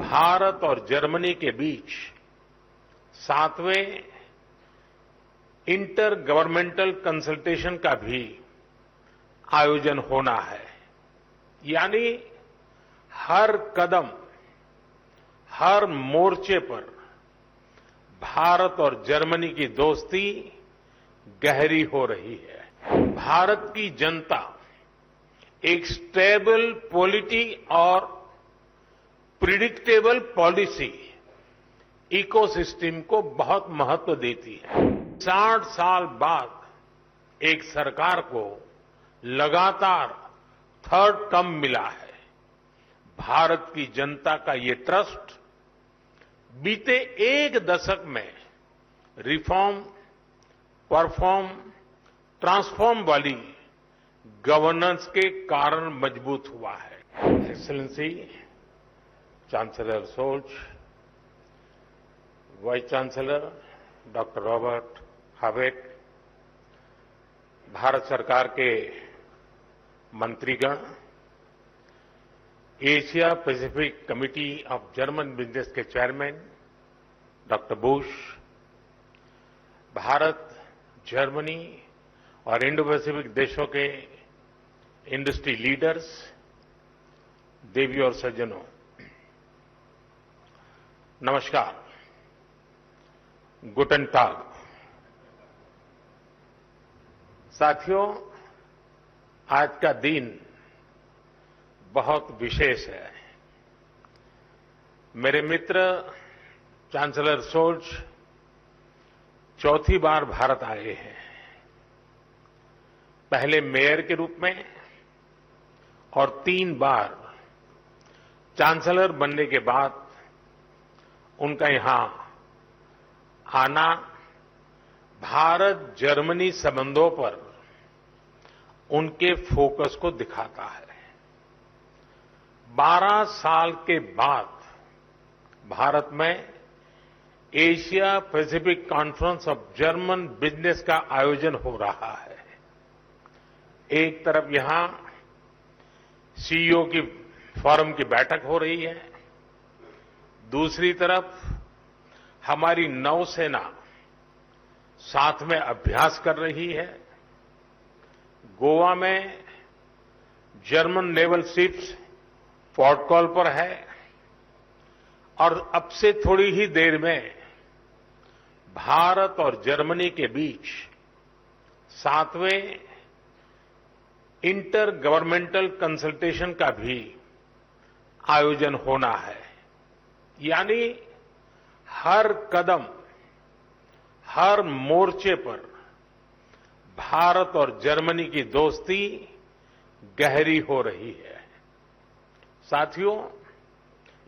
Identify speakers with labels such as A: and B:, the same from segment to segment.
A: भारत और जर्मनी के बीच 7वें inter governmental consultation का भी आयोजन होना है। यानी हर कदम, हर मोर्चे पर भारत और जर्मनी की दोस्ती गहरी हो रही है। भारत की जनता एक स्टेबल पॉलिटी और प्रिडिक्टेबल पॉलिसी इकोसिस्टम को बहुत महत्व देती है। 60 साल बाद एक सरकार को लगातार थर्ड टर्म मिला है। भारत की जनता का ये ट्रस्ट बीते एक दशक में रिफॉर्म, परफॉर्म, ट्रांसफॉर्म वाली गवर्नेंस के कारण मजबूत हुआ है। Excellency chancellor Scholz, vice chancellor doctor Robert Habeck, Bharat सरकार के मंत्रीगण, Asia Pacific committee of German business के chairman doctor Busch, Bharat, Germany और इंडो पैसिफिक देशों के इंडस्ट्री लीडर्स, देवी और सज्जनों, नमस्कार, गुटन टाग। साथियों, आज का दिन बहुत विशेष है। मेरे मित्र चांसलर शोल्ज चौथी बार भारत आए हैं। पहले मेयर के रूप में और 3 बार चांसलर बनने के बाद उनका यहां आना भारत जर्मनी संबंधों पर उनके फोकस को दिखाता है। 12 साल के बाद भारत में Asia Pacific conference of German business का आयोजन हो रहा है। एक तरफ यहां सीईओ की फोरम की बैठक हो रही है, दूसरी तरफ हमारी नौसेना साथ में अभ्यास कर रही है। गोवा में German naval ships port call पर है और अब से थोड़ी ही देर में भारत और जर्मनी के बीच 7वें इंटर गवर्नमेंटल कंसल्टेशन का भी आयोजन होना है। यानी हर कदम, हर मोर्चे पर भारत और जर्मनी की दोस्ती गहरी हो रही है। साथियों,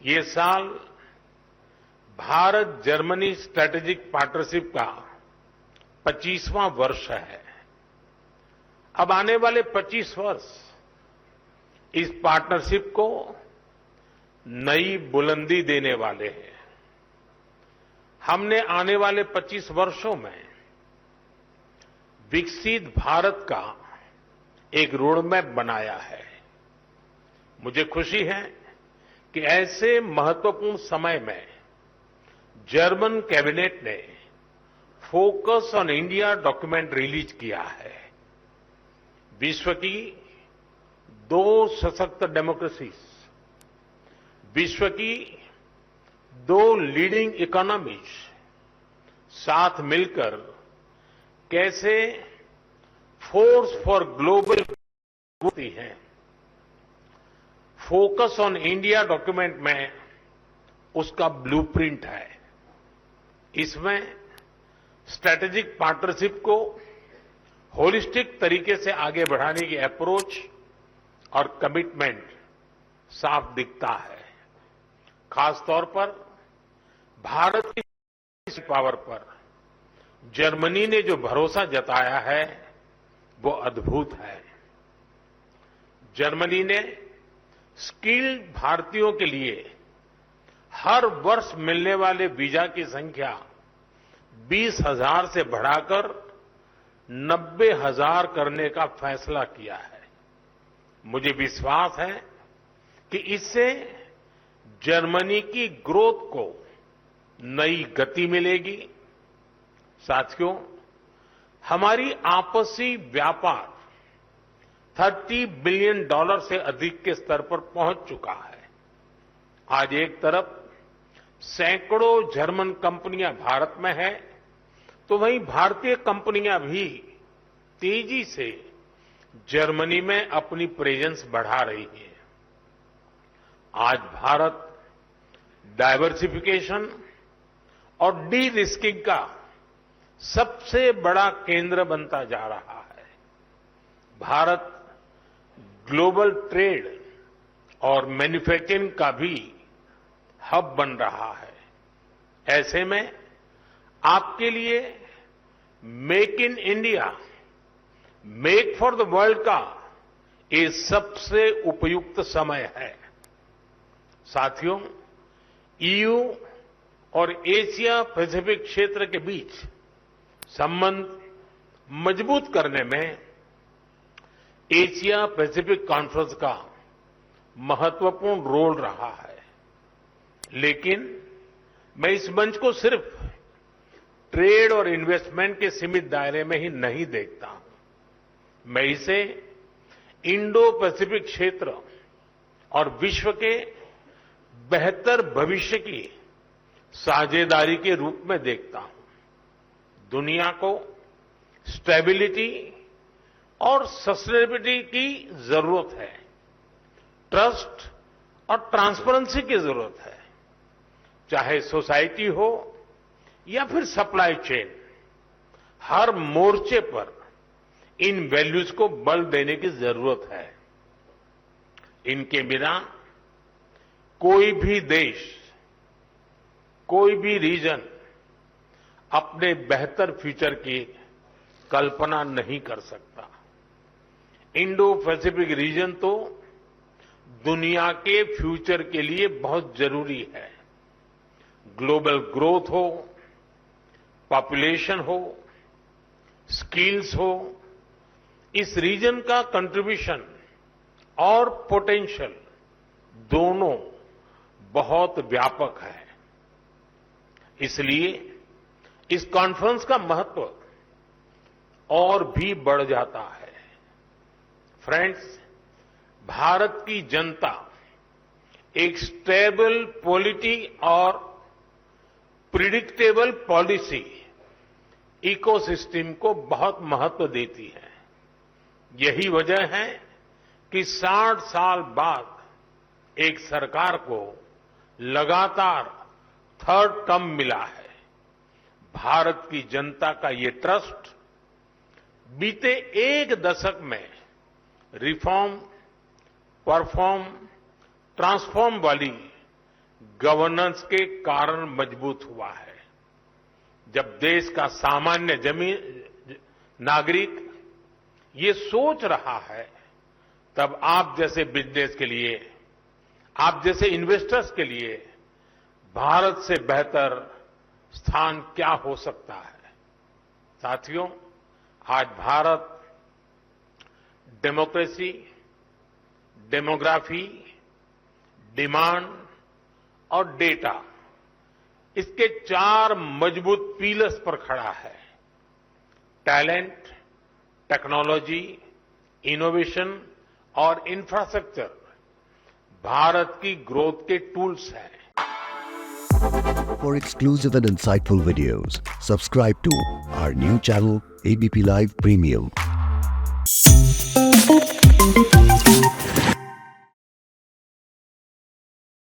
A: ये साल भारत जर्मनी स्ट्रेटेजिक पार्टनरशिप का 25वां वर्ष है। अब आने वाले 25 वर्ष इस पार्टनरशिप को नई बुलंदी देने वाले हैं। हमने आने वाले 25 वर्षों में विकसित भारत का एक रोडमैप बनाया है। मुझे खुशी है कि ऐसे महत्वपूर्ण समय में जर्मन कैबिनेट ने focus on India document release किया है। विश्व की 2 सशक्त डेमोक्रेसीज, विश्व की 2 लीडिंग इकोनॉमीज साथ मिलकर कैसे फोर्स फॉर ग्लोबल होती है। फोकस ऑन इंडिया डॉक्यूमेंट में उसका ब्लूप्रिंट है। इसमें स्ट्रेटेजिक पार्टनरशिप को होलिस्टिक तरीके से आगे बढ़ाने की अप्रोच और कमिटमेंट साफ दिखता है। खासतौर पर भारत की पावर पर जर्मनी ने जो भरोसा जताया है वो अद्भुत है। जर्मनी ने स्किल्ड भारतीयों के लिए हर वर्ष मिलने वाले वीजा की संख्या 20,000 से बढ़ाकर 90,000 करने का फैसला किया है। मुझे विश्वास है कि इससे जर्मनी की ग्रोथ को नई गति मिलेगी। साथियों, हमारी आपसी व्यापार $30 बिलियन से अधिक के स्तर पर पहुंच चुका है। आज एक तरफ सैकड़ों जर्मन कंपनियां भारत में हैं, तो वहीं भारतीय कंपनियां भी तेजी से जर्मनी में अपनी प्रेजेंस बढ़ा रही है। आज भारत डायवर्सिफिकेशन और डी रिस्किंग का सबसे बड़ा केंद्र बनता जा रहा है। भारत ग्लोबल ट्रेड और मैन्युफैक्चरिंग का भी हब बन रहा है। ऐसे में आपके लिए make in India, make for the world का ये सबसे उपयुक्त समय है। साथियों, ईयू और एशिया पैसिफिक क्षेत्र के बीच संबंध मजबूत करने में एशिया पैसिफिक कॉन्फ्रेंस का महत्वपूर्ण रोल रहा है। लेकिन मैं इस मंच को सिर्फ ट्रेड और इन्वेस्टमेंट के सीमित दायरे में ही नहीं देखता हूं। मैं इसे इंडो पैसिफिक क्षेत्र और विश्व के बेहतर भविष्य की साझेदारी के रूप में देखता हूं। दुनिया को स्टेबिलिटी और सस्टेनेबिलिटी की जरूरत है। ट्रस्ट और ट्रांसपेरेंसी की जरूरत है। चाहे सोसाइटी हो या फिर सप्लाई चेन, हर मोर्चे पर इन वैल्यूज को बल देने की जरूरत है। इनके बिना कोई भी देश, कोई भी रीजन अपने बेहतर फ्यूचर की कल्पना नहीं कर सकता। इंडो पैसिफिक रीजन तो दुनिया के फ्यूचर के लिए बहुत जरूरी है। ग्लोबल ग्रोथ हो, पॉपुलेशन हो, स्किल्स हो, इस रीजन का कंट्रीब्यूशन और पोटेंशियल दोनों बहुत व्यापक है। इसलिए इस कॉन्फ्रेंस का महत्व और भी बढ़ जाता है। फ्रेंड्स, भारत की जनता एक स्टेबल पॉलिटी और प्रिडिक्टेबल पॉलिसी इकोसिस्टम को बहुत महत्व देती है। यही वजह है कि 60 साल बाद एक सरकार को लगातार थर्ड टर्म मिला है। भारत की जनता का ये ट्रस्ट बीते एक दशक में रिफॉर्म, परफॉर्म, ट्रांसफॉर्म वाली गवर्नेंस के कारण मजबूत हुआ है। जब देश का सामान्य नागरिक ये सोच रहा है, तब आप जैसे बिजनेस के लिए, आप जैसे इन्वेस्टर्स के लिए भारत से बेहतर स्थान क्या हो सकता है। साथियों, आज भारत डेमोक्रेसी, डेमोग्राफी, डिमांड और डेटा, इसके 4 मजबूत पिलर्स पर खड़ा है। टैलेंट, टेक्नोलॉजी, इनोवेशन और इंफ्रास्ट्रक्चर भारत की ग्रोथ के टूल्स हैं।
B: For exclusive and insightful videos, subscribe to our new channel ABP Live Premium.